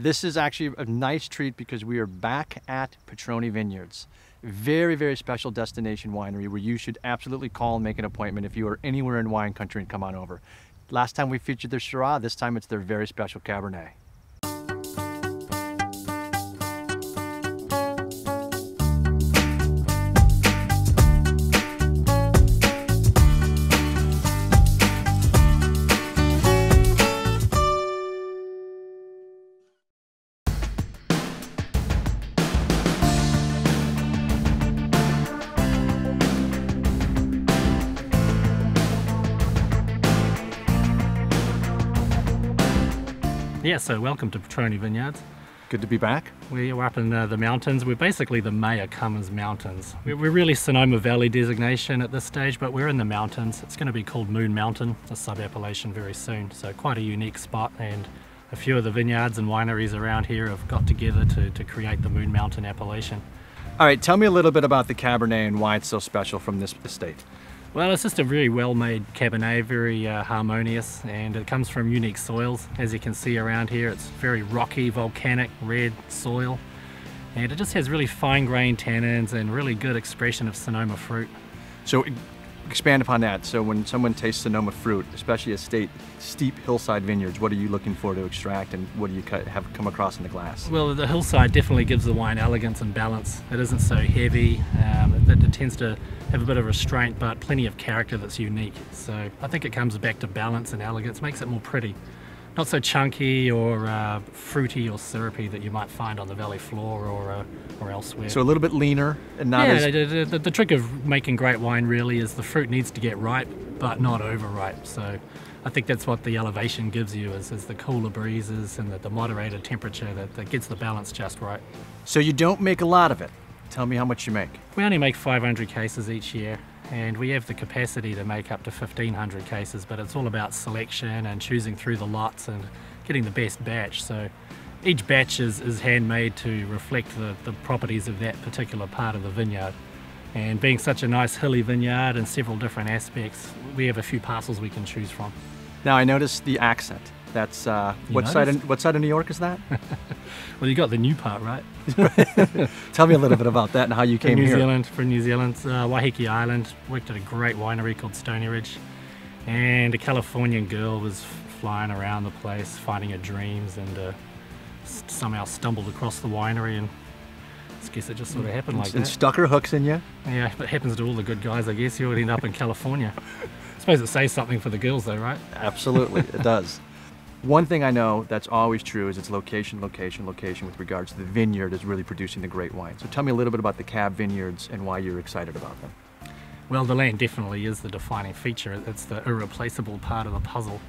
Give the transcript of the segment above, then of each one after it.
This is actually a nice treat because we are back at Petroni Vineyards. Very, very special destination winery where you should absolutely call and make an appointment if you are anywhere in wine country and come on over. Last time we featured their Syrah, this time it's their very special Cabernet. Yeah, so welcome to Petroni Vineyards. Good to be back. We're up in the mountains. We're basically the Mayacamas Mountains. We're really Sonoma Valley designation at this stage, but we're in the mountains. It's going to be called Moon Mountain, a sub-appellation very soon. So quite a unique spot, and a few of the vineyards and wineries around here have got together to create the Moon Mountain appellation. All right, tell me a little bit about the Cabernet and why it's so special from this estate. Well, it's just a very well-made Cabernet, very harmonious, and it comes from unique soils. As you can see around here, it's very rocky, volcanic, red soil, and it just has really fine-grained tannins and really good expression of Sonoma fruit. So expand upon that. So when someone tastes Sonoma fruit, especially a steep hillside vineyards, what are you looking for to extract, and what do you have come across in the glass? Well, the hillside definitely gives the wine elegance and balance. It isn't so heavy. It tends to have a bit of restraint, but plenty of character that's unique. So I think it comes back to balance and elegance, makes it more pretty. Not so chunky or fruity or syrupy that you might find on the valley floor or elsewhere. So a little bit leaner and not as... The trick of making great wine really is the fruit needs to get ripe, but not overripe. So I think that's what the elevation gives you, is the cooler breezes and the moderated temperature that gets the balance just right. So you don't make a lot of it. Tell me how much you make. We only make 500 cases each year, and we have the capacity to make up to 1,500 cases, but it's all about selection and choosing through the lots and getting the best batch. So each batch is handmade to reflect the properties of that particular part of the vineyard. And being such a nice hilly vineyard and several different aspects, we have a few parcels we can choose from. Now I noticed the accent. That's what side of New York is that? Well, you got the new part, right? Tell me a little bit about that and how you came here. From New Zealand, Waiheke Island. Worked at a great winery called Stony Ridge, and a Californian girl was flying around the place, finding her dreams, and somehow stumbled across the winery, and I guess it just sort of happened like that. And stuck her hooks in you? Yeah, it happens to all the good guys, I guess. You would end up in California. I suppose it says something for the girls though, right? Absolutely, it does. One thing I know that's always true is it's location, location, location with regards to the vineyard is really producing the great wine. So tell me a little bit about the Cab Vineyards and why you're excited about them. Well, the land definitely is the defining feature. It's the irreplaceable part of the puzzle.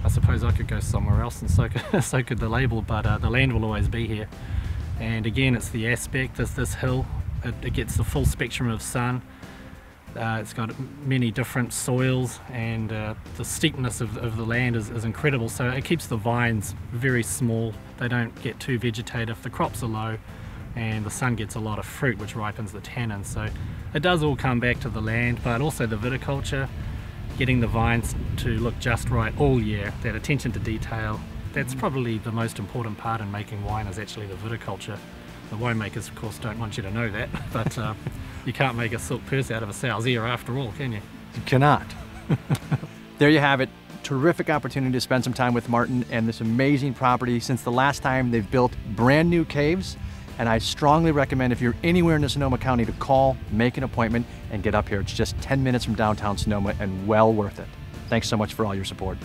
I suppose I could go somewhere else and so could the label, but the land will always be here. And again, it's the aspect, this hill, it gets the full spectrum of sun. It's got many different soils, and the steepness of the land is incredible, so it keeps the vines very small. They don't get too vegetative, the crops are low, and the sun gets a lot of fruit, which ripens the tannins. So it does all come back to the land, but also the viticulture, getting the vines to look just right all year, that attention to detail. That's probably the most important part in making wine, is actually the viticulture. The winemakers, of course, don't want you to know that, but you can't make a silk purse out of a sow's ear after all, can you? You cannot. There you have it. Terrific opportunity to spend some time with Martin and this amazing property. Since the last time, they've built brand new caves, and I strongly recommend, if you're anywhere in the Sonoma County, to call, make an appointment, and get up here. It's just 10 minutes from downtown Sonoma and well worth it. Thanks so much for all your support.